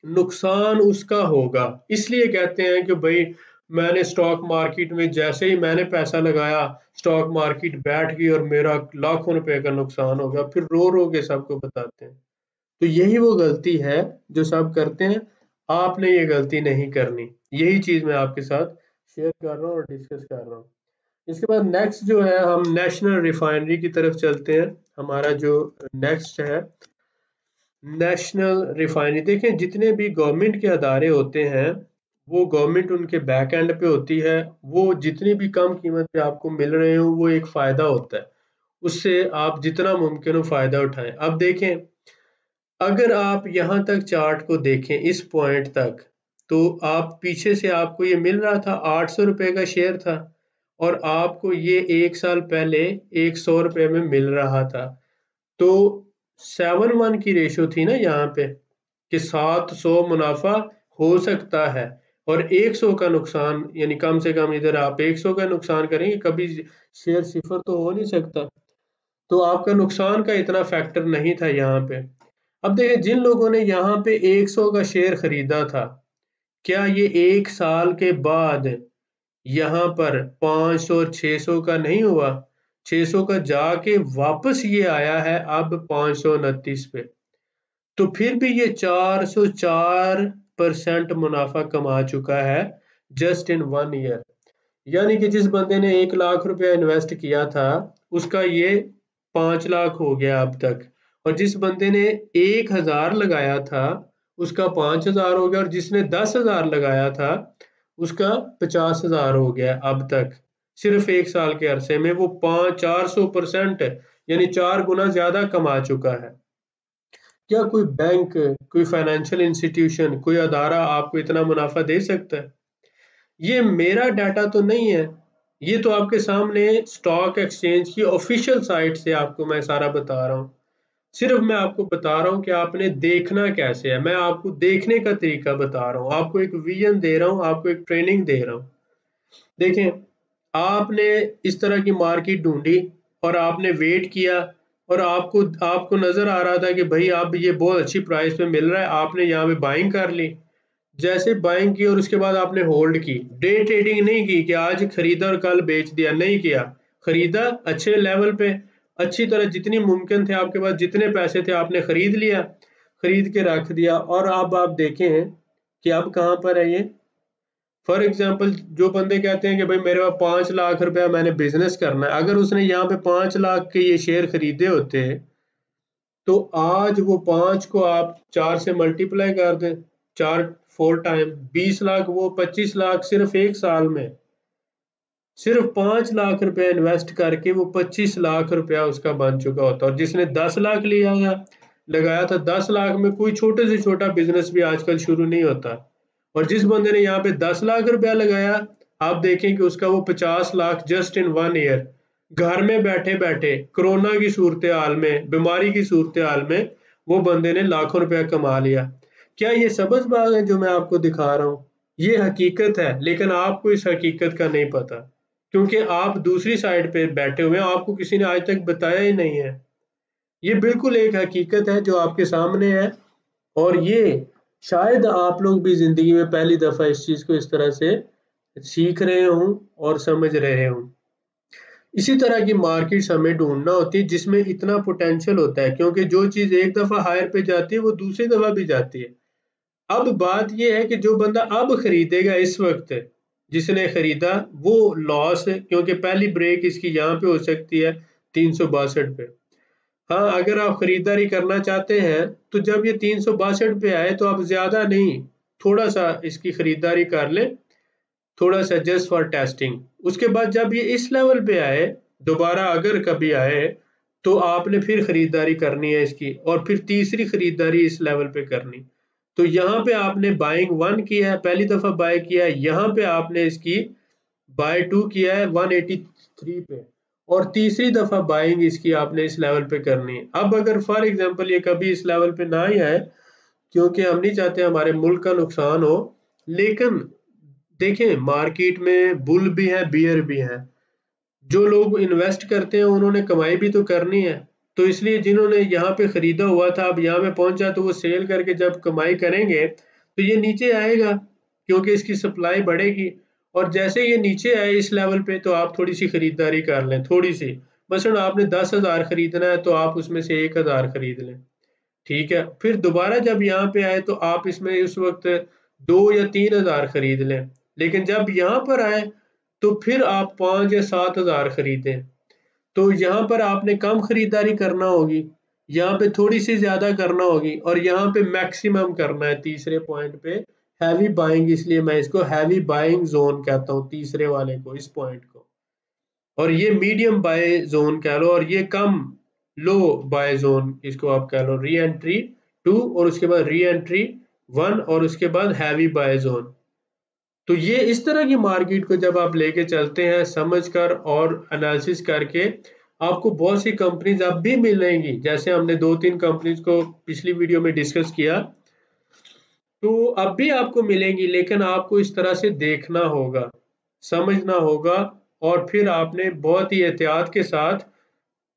नुकसान उसका होगा। इसलिए कहते हैं कि भाई मैंने स्टॉक मार्केट में जैसे ही मैंने पैसा लगाया, स्टॉक मार्केट बैठ गई और मेरा लाखों रुपए का नुकसान हो गया, फिर रो रो के सबको बताते हैं। तो यही वो गलती है जो सब करते हैं। आपने ये गलती नहीं करनी। यही चीज मैं आपके साथ शेयर कर रहा हूँ और डिस्कस कर रहा हूँ। इसके बाद नेक्स्ट जो है, हम नेशनल रिफाइनरी की तरफ चलते हैं। हमारा जो नेक्स्ट है नेशनल रिफाइनरी, देखें जितने भी गवर्नमेंट के अदारे होते हैं, वो गवर्नमेंट उनके बैक एंड पे होती है। वो जितनी भी कम कीमत पे आपको मिल रहे हो, वो एक फायदा होता है, उससे आप जितना मुमकिन हो फायदा उठाएं। अब देखें, अगर आप यहाँ तक चार्ट को देखें इस पॉइंट तक, तो आप पीछे से आपको ये मिल रहा था 800 रुपए का शेयर था और आपको ये 1 साल पहले 100 रुपए में मिल रहा था। तो 7:1 की रेशो थी ना यहाँ पे, कि 700 मुनाफा हो सकता है और 100 का नुकसान, यानी कम से कम इधर आप 100 का नुकसान करेंगे, कभी शेयर सिफर तो हो नहीं सकता। तो आपका नुकसान का इतना फैक्टर नहीं था यहाँ पे। अब देखिए, जिन लोगों ने यहाँ पे 100 का शेयर खरीदा था, क्या ये 1 साल के बाद यहाँ पर 500 और 600 का नहीं हुआ, 600 का जाके वापस ये आया है अब 529 पे। तो फिर भी ये 404% मुनाफा कमा चुका है जस्ट इन 1 ईयर। यानी कि जिस बंदे ने 1 लाख रुपया इन्वेस्ट किया था उसका ये 5 लाख हो गया अब तक, और जिस बंदे ने 1,000 लगाया था उसका 5,000 हो गया, और जिसने 10,000 लगाया था उसका 50,000 हो गया अब तक। सिर्फ 1 साल के अरसे में वो 400% यानी 4 गुना ज्यादा कमा चुका है। क्या कोई बैंक, कोई फाइनेंशियल इंस्टीट्यूशन, कोई अदारा आपको इतना मुनाफा दे सकता है? ये मेरा डाटा तो नहीं है, ये तो आपके सामने स्टॉक एक्सचेंज की ऑफिशियल साइट से आपको मैं सारा बता रहा हूँ। सिर्फ मैं आपको बता रहा हूँ कि आपने देखना कैसे है, मैं आपको देखने का तरीका बता रहा हूँ, आपको एक विजन दे रहा हूँ, आपको एक ट्रेनिंग दे रहा हूँ। देखें, आपने इस तरह की मार्केट ढूंढी और आपने वेट किया, और आपको आपको नजर आ रहा था कि भाई अब ये बहुत अच्छी प्राइस पे मिल रहा है, आपने यहाँ पे बाइंग कर ली। जैसे बाइंग की और उसके बाद आपने होल्ड की, डे ट्रेडिंग नहीं की कि आज खरीदा और कल बेच दिया, नहीं किया। खरीदा अच्छे लेवल पे, अच्छी तरह जितनी मुमकिन थे आपके पास जितने पैसे थे आपने खरीद लिया, खरीद के रख दिया, और अब आप देखें कि अब कहाँ पर है ये। फॉर एग्जाम्पल, जो बंदे कहते हैं कि भाई मेरे पास 5 लाख रुपया मैंने बिजनेस करना है, अगर उसने यहाँ पे 5 लाख के ये शेयर खरीदे होते तो आज वो 5 को आप 4 से मल्टीप्लाई कर दें, 4 टाइम 20 लाख, वो 25 लाख सिर्फ 1 साल में। सिर्फ 5 लाख रुपया इन्वेस्ट करके वो 25 लाख रुपया उसका बन चुका होता। और जिसने 10 लाख लिया था, लगाया था, 10 लाख में कोई छोटे से छोटा बिजनेस भी आजकल शुरू नहीं होता। और जिस बंदे ने यहाँ पे 10 लाख रुपया लगाया, आप देखें कि उसका वो 50 लाख जस्ट इन 1 ईयर, घर में बैठे बैठे कोरोना की सूरत हाल में, बीमारी की सूरत हाल में, वो बंदे ने लाखों रुपया कमा लिया। क्या ये सबज बात है जो मैं आपको दिखा रहा हूँ? ये हकीकत है, लेकिन आपको इस हकीकत का नहीं पता, क्योंकि आप दूसरी साइड पे बैठे हुए हैं, आपको किसी ने आज तक बताया ही नहीं है। ये बिल्कुल एक हकीकत है जो आपके सामने है, और ये शायद आप लोग भी जिंदगी में पहली दफा इस चीज को इस तरह से सीख रहे हों और समझ रहे हों। इसी तरह की मार्केट्स हमें ढूंढना होती है जिसमें इतना पोटेंशियल होता है, क्योंकि जो चीज एक दफा हायर पे जाती है वो दूसरी दफा भी जाती है। अब बात यह है कि जो बंदा अब खरीदेगा इस वक्त, जिसने खरीदा वो लॉस है, क्योंकि पहली ब्रेक इसकी यहाँ पे हो सकती है 362 पे। हाँ, अगर आप खरीदारी करना चाहते हैं तो जब ये 362 पे आए तो आप ज्यादा नहीं, थोड़ा सा इसकी खरीदारी कर ले, थोड़ा सा जस्ट फॉर टेस्टिंग। उसके बाद जब ये इस लेवल पे आए, दोबारा अगर कभी आए, तो आपने फिर खरीदारी करनी है इसकी, और फिर तीसरी खरीदारी इस लेवल पे करनी। तो यहाँ पे आपने बाइंग 1 किया है, पहली दफा बाय किया है, यहाँ पे आपने इसकी बाय 2 किया है 183 पे, और तीसरी दफा बाइंग इसकी आपने इस लेवल पे करनी है। अब अगर फॉर एग्जांपल ये कभी इस लेवल पे ना ही आए, क्योंकि हम नहीं चाहते हमारे मुल्क का नुकसान हो, लेकिन देखें मार्केट में बुल भी है, बियर भी है। जो लोग इन्वेस्ट करते हैं उन्होंने कमाई भी तो करनी है, तो इसलिए जिन्होंने यहाँ पे खरीदा हुआ था अब यहाँ पे पहुंचा तो वो सेल करके जब कमाई करेंगे तो ये नीचे आएगा, क्योंकि इसकी सप्लाई बढ़ेगी। और जैसे ये नीचे आए इस लेवल पे तो आप थोड़ी सी खरीदारी कर लें, थोड़ी सी, मसलन आपने 10,000 खरीदना है तो आप उसमें से 1,000 खरीद लें, ठीक है। फिर दोबारा जब यहाँ पे आए तो आप इसमें उस वक्त 2 या 3 हजार खरीद लें, लेकिन जब यहाँ पर आए तो फिर आप 5 या 7 हजार खरीदें। तो यहाँ पर आपने कम खरीदारी करना होगी, यहाँ पे थोड़ी सी ज्यादा करना होगी, और यहाँ पे मैक्सिमम करना है तीसरे पॉइंट पे, हैवी बाइंग, इसलिए मैं इसको हैवी बाइंग जोन कहता हूँ तीसरे वाले को, इस पॉइंट को। और ये मीडियम बाय जोन कह लो, और ये कम लो बाय जोन इसको आप कह लो, री एंट्री 2 और उसके बाद री एंट्री 1 और उसके बाद हैवी बाय जोन। तो ये इस तरह की मार्केट को जब आप लेके चलते हैं समझ कर और एनालिसिस करके, आपको बहुत सी कंपनीज अब भी मिलेंगी, जैसे हमने 2-3 कंपनीज को पिछली वीडियो में डिस्कस किया, तो अब भी आपको मिलेंगी, लेकिन आपको इस तरह से देखना होगा, समझना होगा, और फिर आपने बहुत ही एहतियात के साथ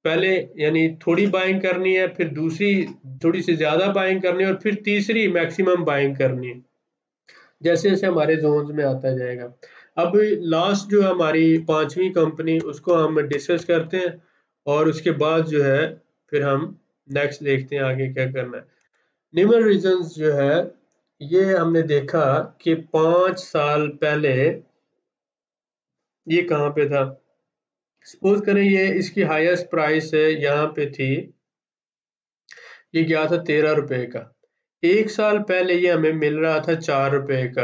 पहले यानी थोड़ी बाइंग करनी है, फिर दूसरी थोड़ी सी ज्यादा बाइंग करनी है, और फिर तीसरी मैक्सिमम बाइंग करनी है, जैसे जैसे हमारे जोन्स में आता जाएगा। अब लास्ट जो हमारी 5वीं कंपनी उसको हम डिस्कस करते हैं और उसके बाद जो है फिर हम नेक्स्ट देखते हैं आगे क्या करना है। निमर रीजंस जो है ये हमने देखा कि 5 साल पहले ये कहाँ पे था। सपोज करें ये इसकी हाईएस्ट प्राइस है यहाँ पे थी, ये गया था 13 रुपए का। 1 साल पहले ये हमें मिल रहा था 4 रुपए का।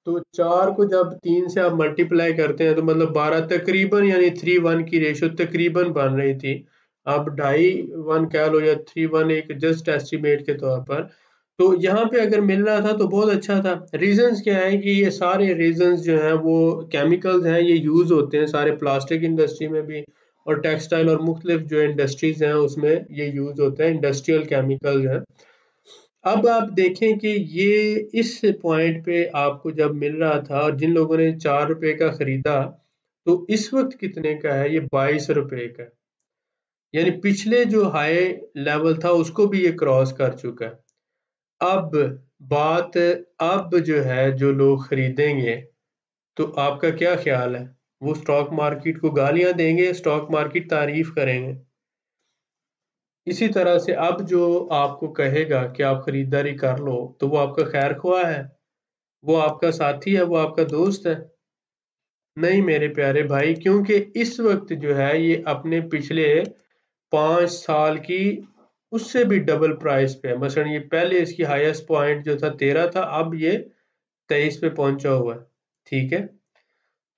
तो 4 को जब 3 से आप मल्टीप्लाई करते हैं तो मतलब 12 तकरीबन, यानी 3:1 की रेशो तकरीबन बन रही थी। आप 2.5-1 कह लो या 3:1 एक जस्ट एस्टिमेट के तौर पर। तो यहाँ पे अगर मिल रहा था तो बहुत अच्छा था। रीजंस क्या है कि ये सारे रीजंस जो हैं वो केमिकल्स हैं, ये यूज होते हैं सारे प्लास्टिक इंडस्ट्री में भी और टेक्सटाइल और मुख्तलिफ जो इंडस्ट्रीज हैं उसमें ये यूज होते हैं, इंडस्ट्रियल केमिकल्स हैं। अब आप देखें कि ये इस पॉइंट पे आपको जब मिल रहा था और जिन लोगों ने 4 रुपए का खरीदा तो इस वक्त कितने का है, ये 22 रुपए का। यानी पिछले जो हाई लेवल था उसको भी ये क्रॉस कर चुका है। अब बात, अब जो है जो लोग खरीदेंगे तो आपका क्या ख्याल है, वो स्टॉक मार्केट को गालियां देंगे, स्टॉक मार्केट तारीफ करेंगे? इसी तरह से अब जो आपको कहेगा कि आप खरीदारी कर लो तो वो आपका खैर ख्वाह है, वो आपका साथी है, वो आपका दोस्त है? नहीं मेरे प्यारे भाई, क्योंकि इस वक्त जो है ये अपने पिछले 5 साल की उससे भी डबल प्राइस पे है। मसलन ये पहले इसकी हाईएस्ट पॉइंट जो था 13 था, अब ये 23 पे पहुंचा हुआ है। ठीक है,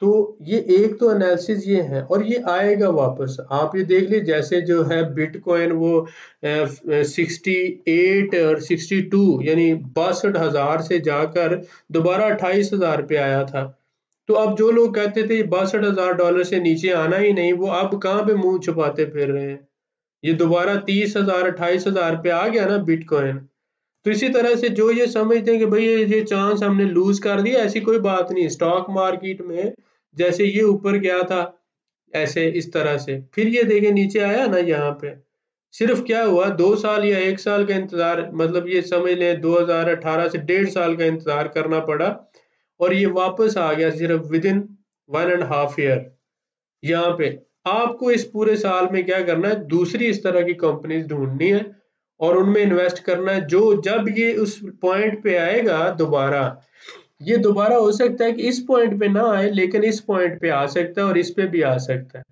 तो ये एक तो एनालिसिस ये है और ये आएगा वापस। आप ये देख लीजिए जैसे जो है बिटकॉइन वो 68 और 62 यानी 62,000 से जाकर दोबारा 28,000 पे आया था। तो अब जो लोग कहते थे $62,000 से नीचे आना ही नहीं, वो अब कहाँ पे मुंह छुपाते फिर रहे हैं। ये दोबारा 30,000 28,000 पे आ गया ना बिटकॉइन। तो इसी तरह से जो ये समझते हैं कि भाई ये चांस हमने लूज कर दिया, ऐसी कोई बात नहीं। स्टॉक मार्केट में जैसे ये ऊपर गया था ऐसे इस तरह से फिर ये देखे नीचे आया ना, यहाँ पे सिर्फ क्या हुआ 2 साल या 1 साल का इंतजार, मतलब ये समझ लें 2018 से 1.5 साल का इंतजार करना पड़ा और ये वापस आ गया सिर्फ विद इन 1.5 ईयर। यहाँ पे आपको इस पूरे साल में क्या करना है, दूसरी इस तरह की कंपनीज ढूंढनी है और उनमें इन्वेस्ट करना है जो जब ये उस पॉइंट पे आएगा दोबारा, ये दोबारा हो सकता है कि इस पॉइंट पे ना आए लेकिन इस पॉइंट पे आ सकता है और इस पे भी आ सकता है।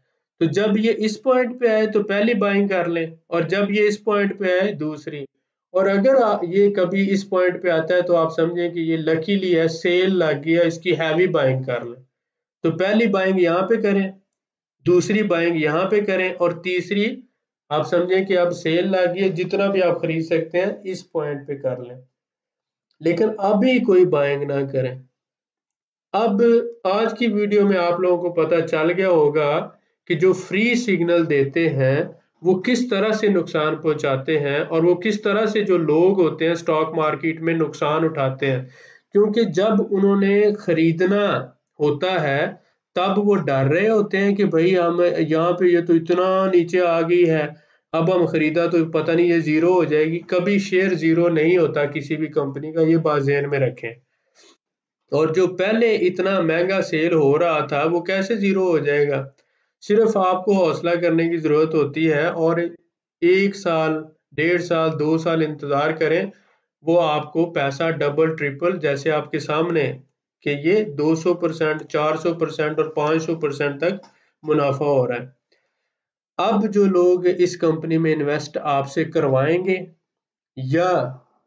तो जब ये इस पॉइंट पे आए तो पहली बाइंग कर लें और जब ये इस पॉइंट पे आए दूसरी। और अगर ये कभी इस पॉइंट पे आता है तो आप समझें कि ये लकीली है, सेल लग गया, इसकी हैवी बाइंग कर लें। तो पहली बाइंग यहाँ पे करें, दूसरी बाइंग यहाँ पे करें और तीसरी आप समझें कि अब सेल लगी है, जितना भी आप खरीद सकते हैं इस पॉइंट पे कर लें, लेकिन अभी कोई बाइंग ना करें। अब आज की वीडियो में आप लोगों को पता चल गया होगा कि जो फ्री सिग्नल देते हैं वो किस तरह से नुकसान पहुंचाते हैं और वो किस तरह से जो लोग होते हैं स्टॉक मार्केट में नुकसान उठाते हैं। क्योंकि जब उन्होंने खरीदना होता है तब वो डर रहे होते हैं कि भाई हम यहाँ पे ये तो इतना नीचे आ गई है, अब हम खरीदा तो पता नहीं ये जीरो हो जाएगी। कभी शेयर जीरो नहीं होता किसी भी कंपनी का, ये बात ज़हन में रखें। और जो पहले इतना महंगा सेल हो रहा था वो कैसे जीरो हो जाएगा। सिर्फ आपको हौसला करने की जरूरत होती है और 1 साल 1.5 साल 2 साल इंतजार करें, वो आपको पैसा डबल ट्रिपल जैसे आपके सामने कि ये 200% 400% और 500% तक मुनाफा हो रहा है। अब जो लोग इस कंपनी में इन्वेस्ट आपसे करवाएंगे या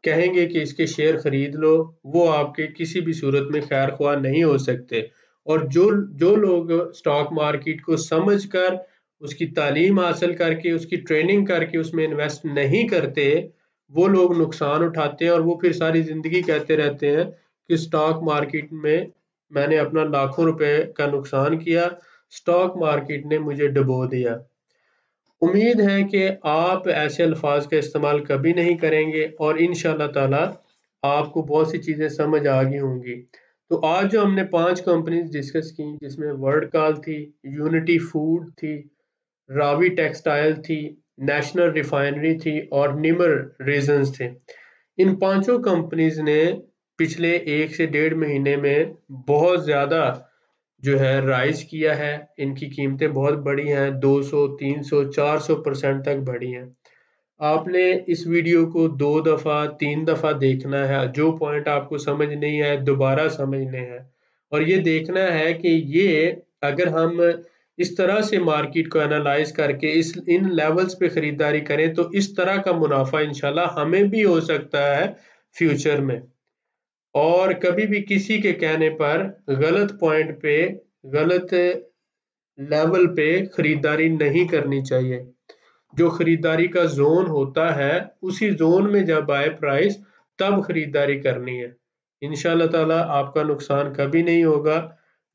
कहेंगे कि इसके शेयर खरीद लो, वो आपके किसी भी सूरत में खैर ख्वाह नहीं हो सकते। और जो जो लोग स्टॉक मार्केट को समझकर उसकी तालीम हासिल करके उसकी ट्रेनिंग करके उसमें इन्वेस्ट नहीं करते, वो लोग नुकसान उठाते हैं और वो फिर सारी ज़िंदगी कहते रहते हैं कि स्टॉक मार्केट में मैंने अपना लाखों रुपए का नुकसान किया, स्टॉक मार्केट ने मुझे डुबो दिया। उम्मीद है कि आप ऐसे अल्फाज का इस्तेमाल कभी नहीं करेंगे और इंशाल्लाह ताला आपको बहुत सी चीज़ें समझ आ गई होंगी। तो आज जो हमने 5 कंपनीज डिस्कस की जिसमें वर्ल्डकाल थी, यूनिटी फूड थी, रावी टेक्सटाइल थी, नेशनल रिफाइनरी थी और निमर रीजंस थे। इन पांचों कंपनीज ने पिछले 1 से 1.5 महीने में बहुत ज़्यादा जो है राइज किया है, इनकी कीमतें बहुत बढ़ी हैं, 200, 300, 400% तक बढ़ी हैं। आपने इस वीडियो को 2 दफ़ा 3 दफ़ा देखना है, जो पॉइंट आपको समझ नहीं आए दोबारा समझने हैं, और ये देखना है कि ये अगर हम इस तरह से मार्केट को एनालाइज करके इन लेवल्स पे खरीदारी करें तो इस तरह का मुनाफा इंशाल्लाह हमें भी हो सकता है फ्यूचर में। और कभी भी किसी के कहने पर गलत पॉइंट पे, गलत लेवल पे खरीदारी नहीं करनी चाहिए। जो खरीदारी का जोन होता है उसी जोन में जब आए प्राइस तब खरीदारी करनी है। इंशाल्लाह ताला आपका नुकसान कभी नहीं होगा।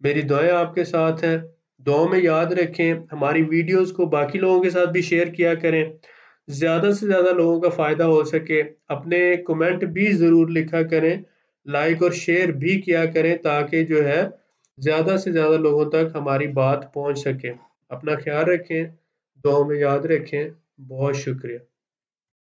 मेरी दुआएं आपके साथ हैं। दुआओं में याद रखें, हमारी वीडियोस को बाकी लोगों के साथ भी शेयर किया करें, ज़्यादा से ज़्यादा लोगों का फ़ायदा हो सके। अपने कमेंट भी ज़रूर लिखा करें, लाइक और शेयर भी किया करें ताकि जो है ज़्यादा से ज़्यादा लोगों तक हमारी बात पहुंच सके। अपना ख्याल रखें, दुआओं में याद रखें। बहुत शुक्रिया।